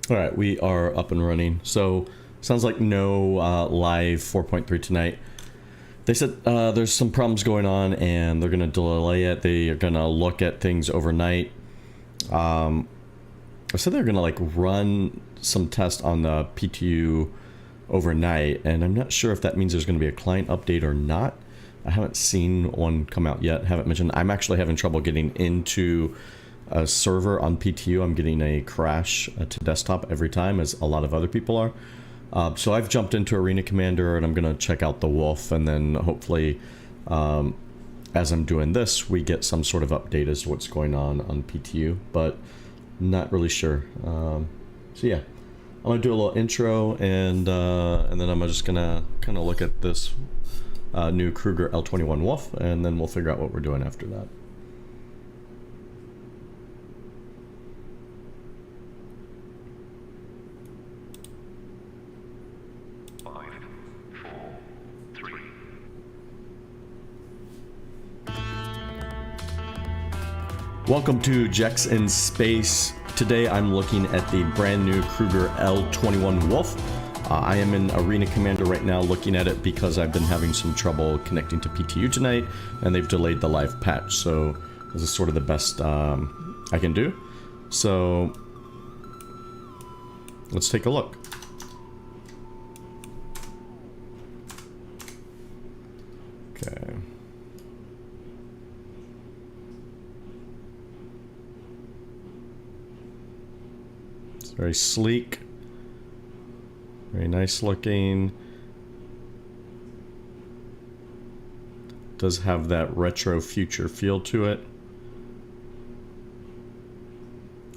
All right, we are up and running. So, sounds like no live 4.3 tonight. They said there's some problems going on and they're going to delay it. They are going to look at things overnight. I said they're going to like run some tests on the PTU overnight, and I'm not sure if that means there's going to be a client update or not. I haven't seen one come out yet. Haven't mentioned. I'm actually having trouble getting into a server on PTU. I'm getting a crash to desktop every time, as a lot of other people are. So I've jumped into Arena Commander and I'm going to check out the Wolf, and then hopefully as I'm doing this we get some sort of update as to what's going on PTU, but not really sure. So yeah, I'm going to do a little intro and then I'm just going to kind of look at this new Kruger L-21 Wolf, and then we'll figure out what we're doing after that. Welcome to Jex in Space. Today I'm looking at the brand new Kruger L-21 Wolf. I am in Arena Commander right now looking at it because I've been having some trouble connecting to PTU tonight, and they've delayed the live patch, so this is sort of the best I can do. So let's take a look. Okay. Very sleek, very nice looking. Does have that retro future feel to it.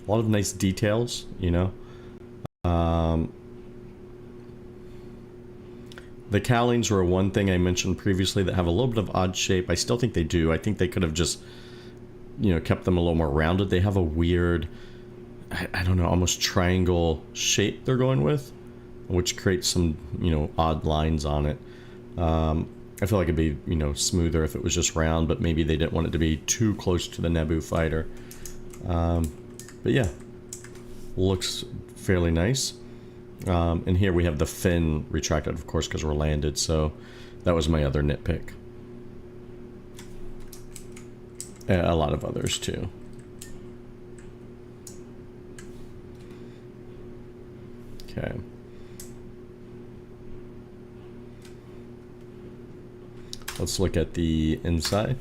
A lot of nice details, you know. The cowlings were one thing I mentioned previously that have a little bit of odd shape. I still think they do. I think they could have just, you know, kept them a little more rounded. They have a weird, I don't know, almost triangle shape they're going with, which creates some, you know, odd lines on it. I feel like it'd be, you know, smoother if it was just round, but maybe they didn't want it to be too close to the Naboo fighter. But yeah, looks fairly nice. And here we have the fin retracted, of course, because we're landed, so that was my other nitpick. A lot of others too. Okay. Let's look at the inside.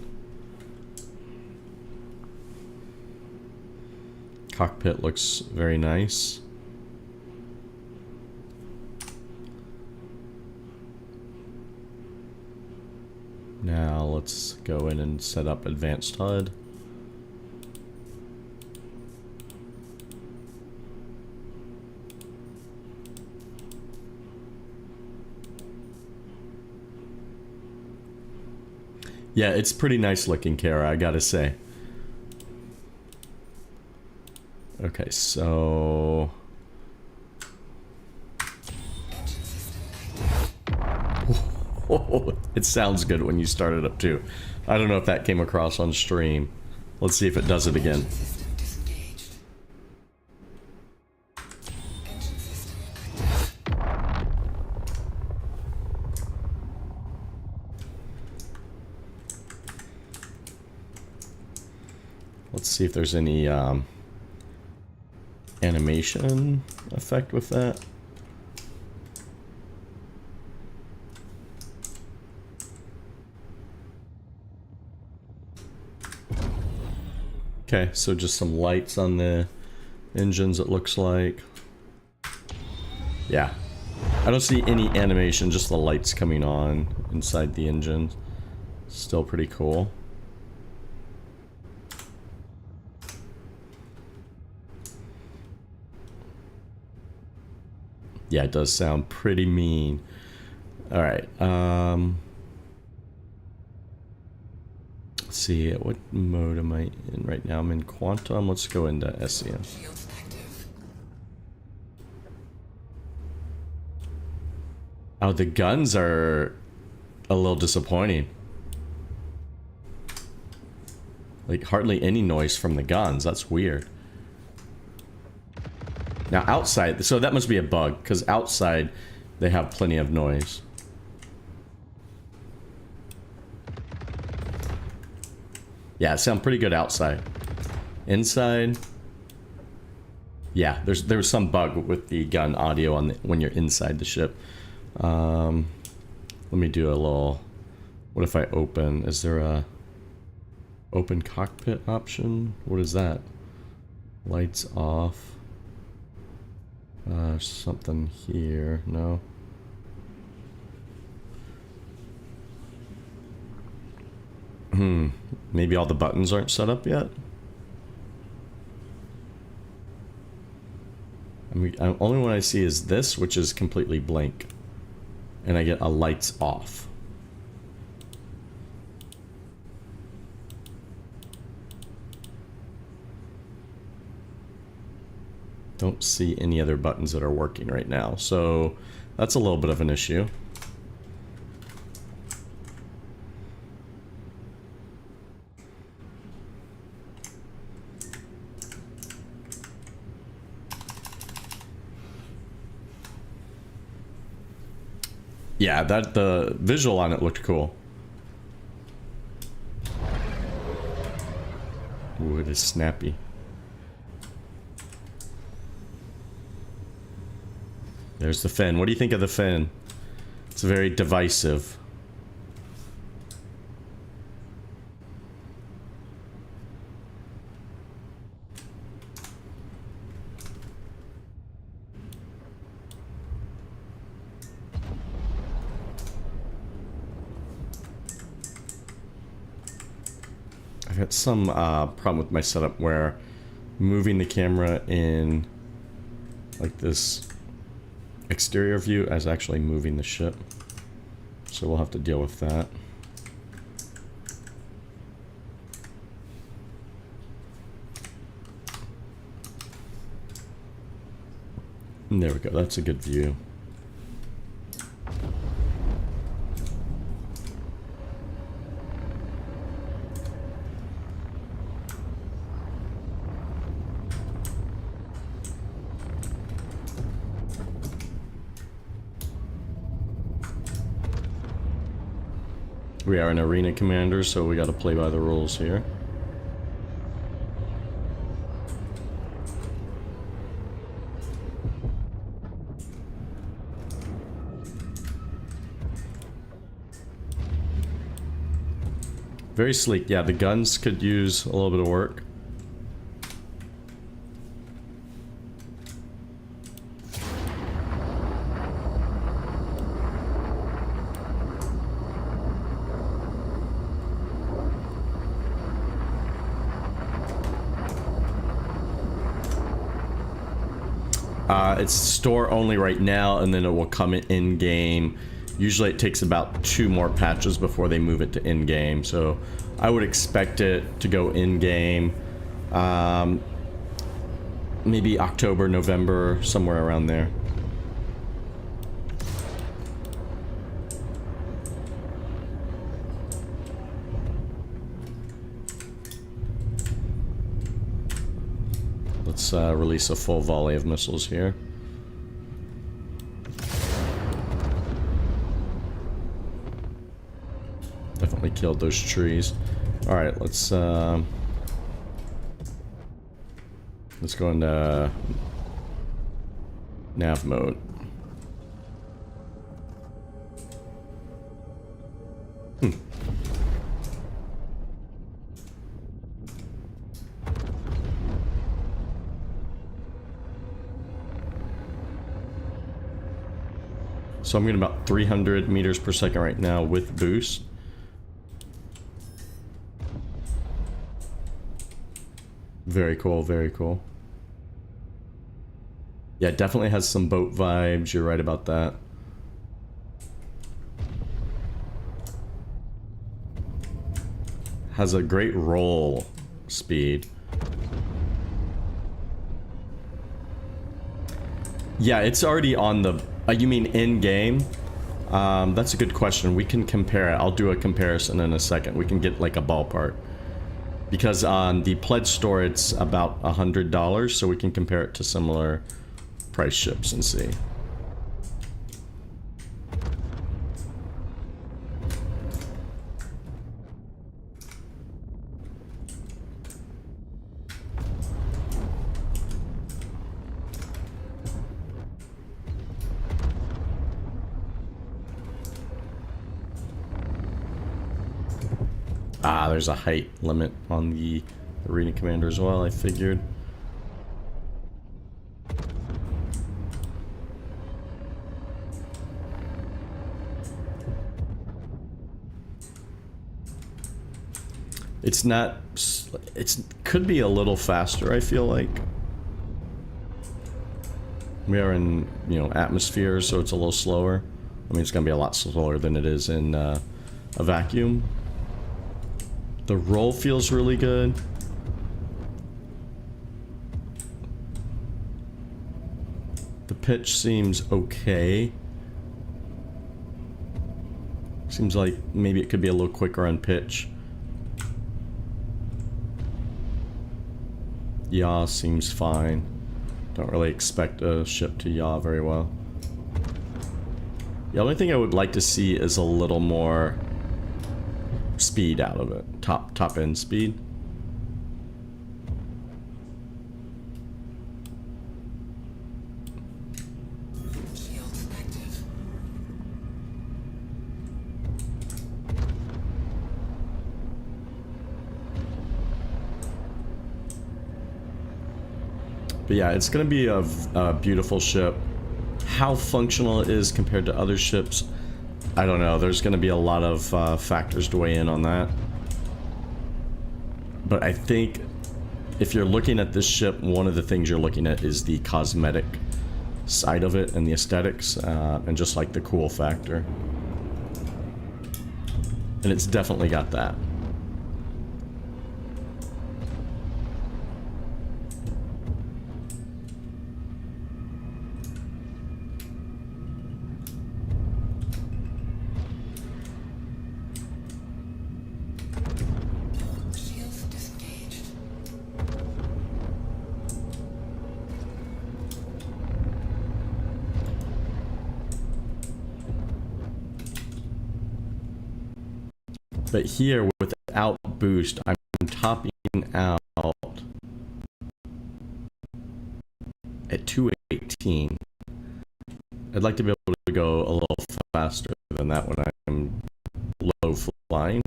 Cockpit looks very nice. Now let's go in and set up advanced HUD. Yeah, it's pretty nice looking, Kara, I gotta say. Okay, so... it sounds good when you start it up too. I don't know if that came across on stream. Let's see if it does it again. Let's see if there's any animation effect with that. Okay, so just some lights on the engines, it looks like. Yeah. I don't see any animation, just the lights coming on inside the engine. Still pretty cool. Yeah, it does sound pretty mean. Alright, let's see, what mode am I in right now? I'm in Quantum. Let's go into SEM. Oh, the guns are a little disappointing. Like, hardly any noise from the guns. That's weird. Now outside, so that must be a bug, because outside they have plenty of noise. Yeah, it sounds pretty good outside. Inside, yeah, there was some bug with the gun audio on when you're inside the ship. Let me do a little. What if I open? Is there a open cockpit option? What is that? Lights off. Something here. No. Maybe all the buttons aren't set up yet. I mean, only one I see is this, which is completely blank, and I get a lights off. Don't see any other buttons that are working right now, so that's a little bit of an issue. Yeah, the visual on it looked cool. Ooh, it is snappy. There's the fin. What do you think of the fin? It's very divisive. I've had some problem with my setup where moving the camera in like this exterior view as actually moving the ship. So we'll have to deal with that. And there we go, that's a good view. We are an arena commander, so we gotta play by the rules here. Very sleek. Yeah, the guns could use a little bit of work. It's store only right now, and then it will come in game. Usually it takes about 2 more patches before they move it to in-game, so I would expect it to go in-game maybe October, November, somewhere around there. Let's release a full volley of missiles here. Definitely killed those trees. All right, let's go into nav mode. So I'm getting about 300 meters per second right now with boost. Very cool, very cool. Yeah, it definitely has some boat vibes. You're right about that. Has a great roll speed. Yeah, it's already on the... you mean in-game? That's a good question. We can compare it. I'll do a comparison in a second. We can get like a ballpark. Because on the pledge store, it's about $100, so we can compare it to similar price ships and see. Ah, there's a height limit on the Arena Commander as well, I figured. It's not... It could be a little faster, I feel like. We are in, you know, atmosphere, so it's a little slower. I mean, it's gonna be a lot slower than it is in a vacuum. The roll feels really good. The pitch seems okay. Seems like maybe it could be a little quicker on pitch. Yaw seems fine. Don't really expect a ship to yaw very well. The only thing I would like to see is a little more speed out of it. Top end speed. But yeah, it's gonna be a beautiful ship. How functional it is compared to other ships, I don't know. There's gonna be a lot of factors to weigh in on that. But I think if you're looking at this ship, one of the things you're looking at is the cosmetic side of it and the aesthetics, and just like the cool factor. And it's definitely got that. But here, without boost, I'm topping out at 218. I'd like to be able to go a little faster than that when I'm low flying.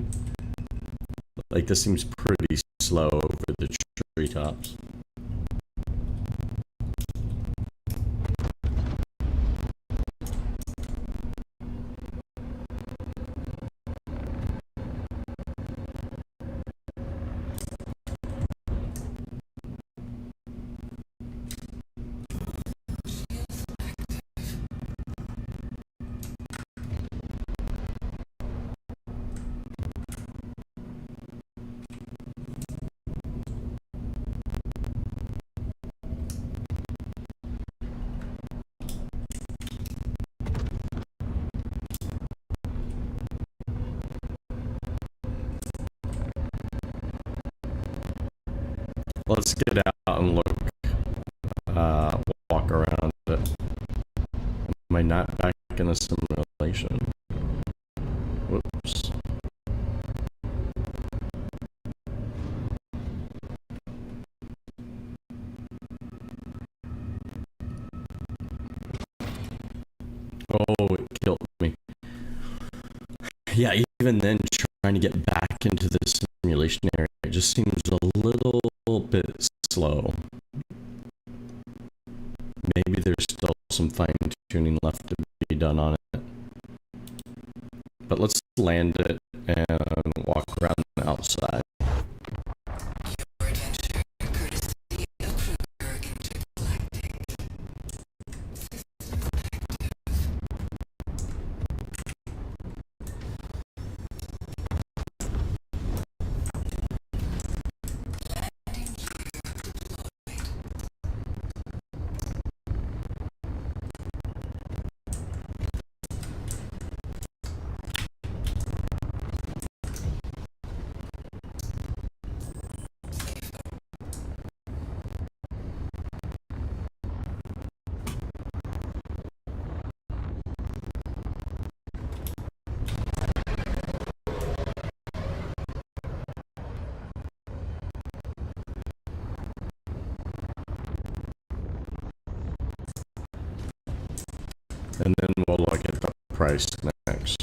Like, this seems pretty slow over the treetops. Let's get out and look, walk around it. Am I not back in a simulation? Whoops. Oh, it killed me. Yeah, even then, trying to get back into the simulation area, it just seems a little bit slow. Maybe there's still some fine-tuning left to be done on it. But let's land it and walk around outside. Your attention, courtesy of Kruger intergalactic. Systems active. Landing gear deployed. And then we'll look at the price next.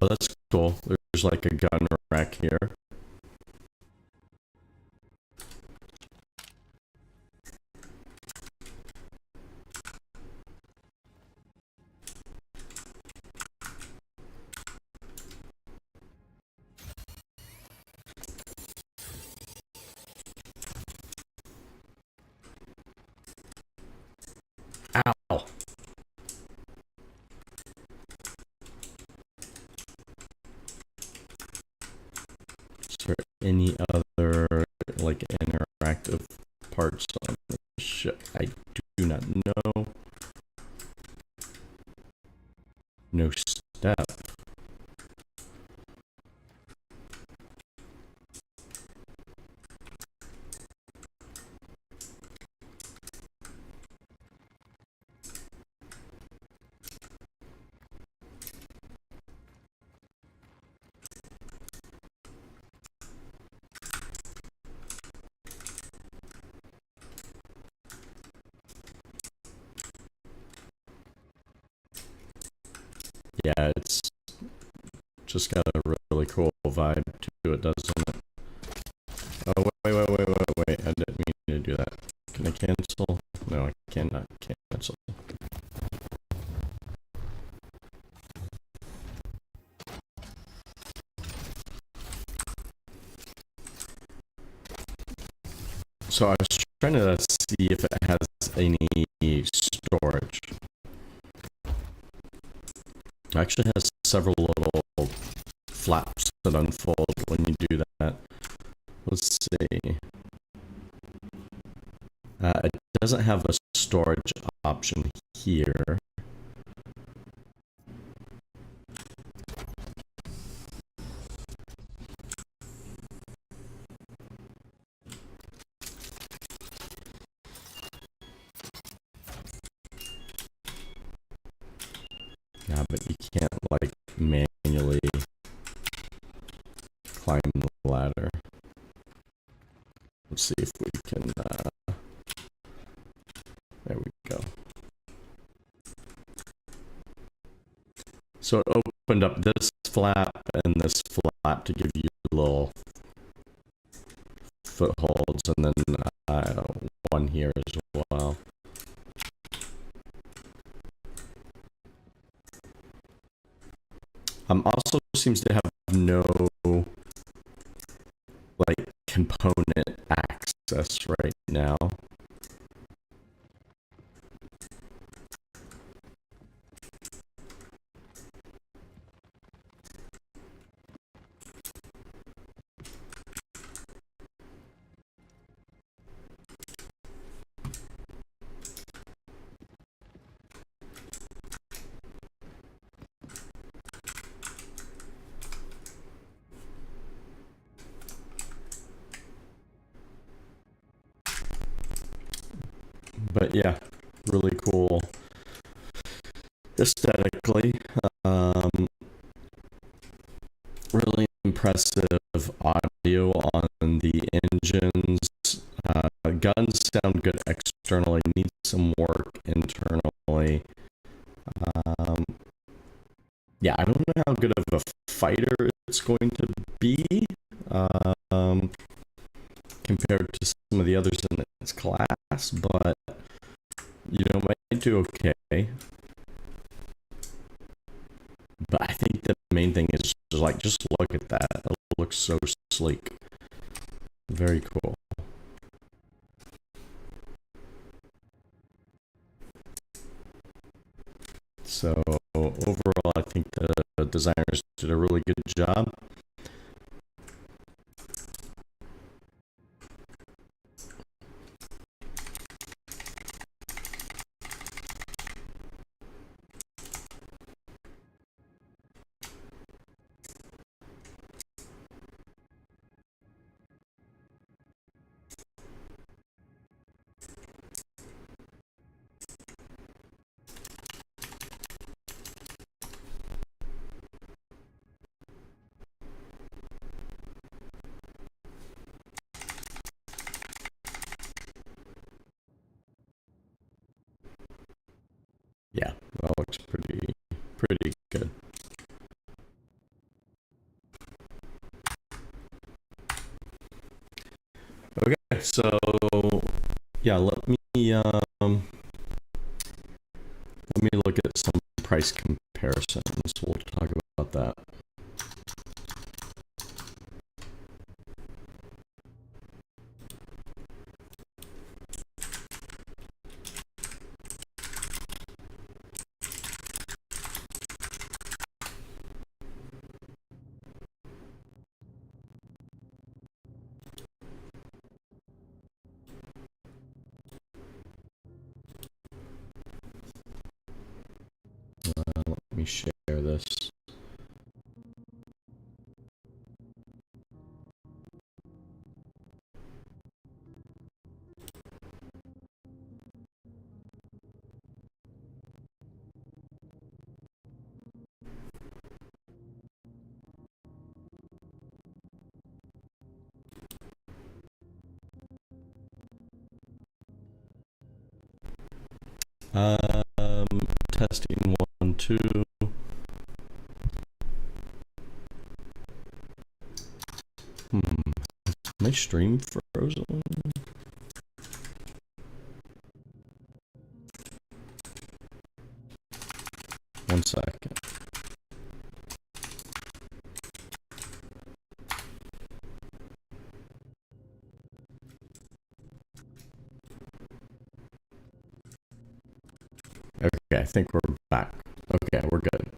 Oh, that's cool. There's like a gun rack here. Ow. Is there any other like interactive parts on the ship? I do not know. No step. Yeah, it's just got a really cool vibe to it, doesn't it? Oh, wait. I didn't mean to do that. Can I cancel? No, I cannot cancel. So I was trying to see if it has any storage. It actually has several little flaps that unfold when you do that. Let's see. It doesn't have a storage option here. Yeah, but you can't like manually climb the ladder. Let's see if we can, there we go. So it opened up this flap and this flap to give you little footholds, and then one here as well. Also seems to have no like component access right now. But yeah, really cool aesthetically. Really impressive audio on the engines. Guns sound good externally, need some work internally. Yeah, I don't know how good of a fighter it's going to be compared to some of the others in its class, but might do okay. But I think the main thing is just look at that. It looks so sleek. Very cool. So overall, I think the designers did a really good job. Yeah, that looks pretty good. Okay, so yeah, let me look at some price comparisons. We'll talk about that. Let me share this. Um, Testing 1, 2. My stream frozen. One second. Okay, I think we're back. Okay, we're good.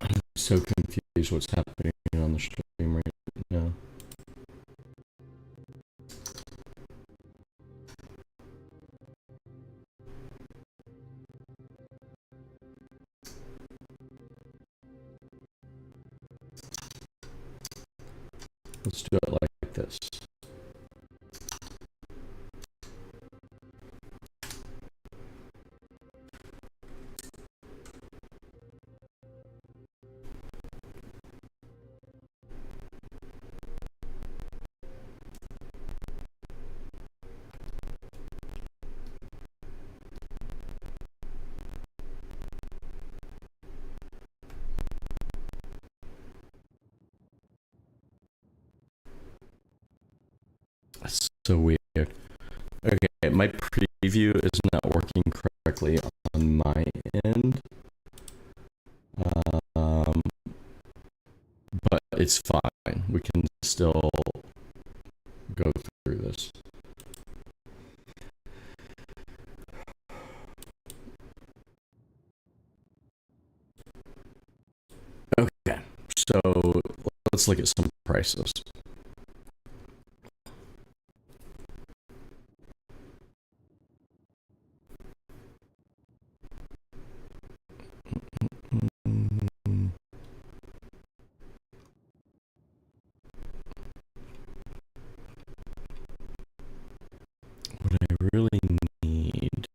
I'm so confused what's happening on the stream right now. Let's do it like this. That's so weird. Okay, my preview is not working correctly on my end. Um, but it's fine. We can still go through this. Okay, so let's look at some prices. What I really need.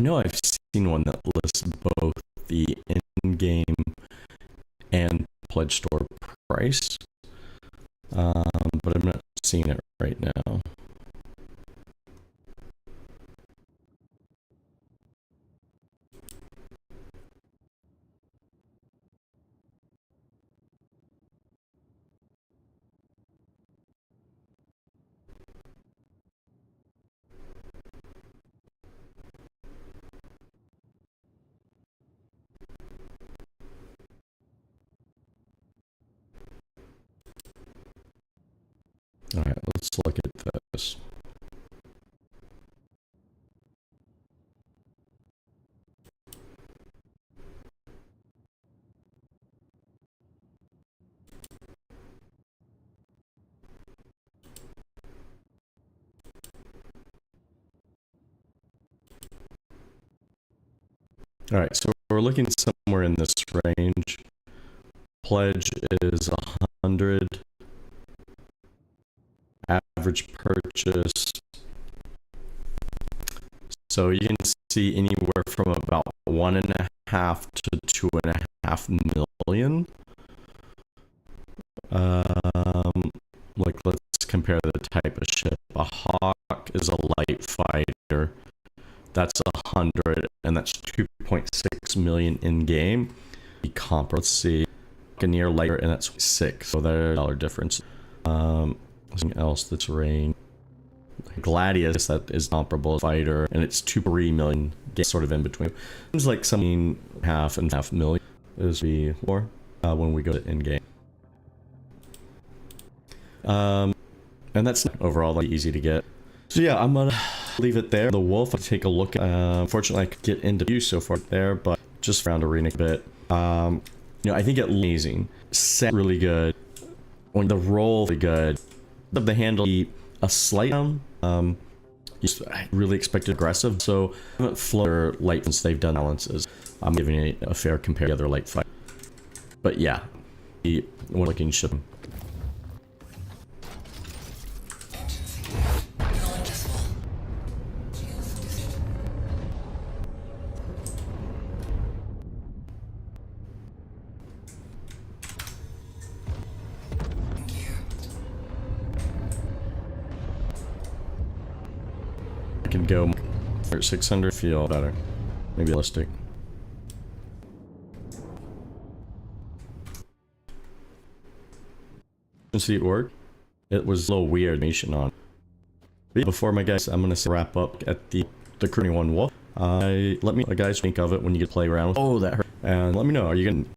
know I've seen one that lists both the in-game and pledge store price, but I'm not seeing it right now. All right, let's look at this. All right, so we're looking somewhere in this range. Pledge is 100. Average purchase. So you can see anywhere from about 1.5 to 2.5 million. Like, let's compare the type of ship. A Hawk is a light fighter. That's 100, and that's 2.6 million in game. Let's see, a near lighter, and that's 6. So there's a $1 difference. Something else that's range. Gladius, that is comparable fighter, and it's 2.3 million, sort of in between. Seems like something 1.5 million is be more when we go to in game. And that's overall like easy to get. So yeah, I'm gonna leave it there. The Wolf, I'll take a look at. Unfortunately, I could get into view so far there, but just around arena a bit. You know, I think it amazing. Set really good. When the roll really good. The handle a slight down. I really expected aggressive, so I haven't flown light since they've done balances. I'm giving it a fair compare to the other light fight. But yeah, one looking ship. Can go for 600, feel better. Maybe realistic. See it work. It was a little weird animation on. But before my guys, I'm gonna wrap up at the Kruger Wolf. Let me guys think of it when you get to play around. Oh, that hurt. And let me know. Are you gonna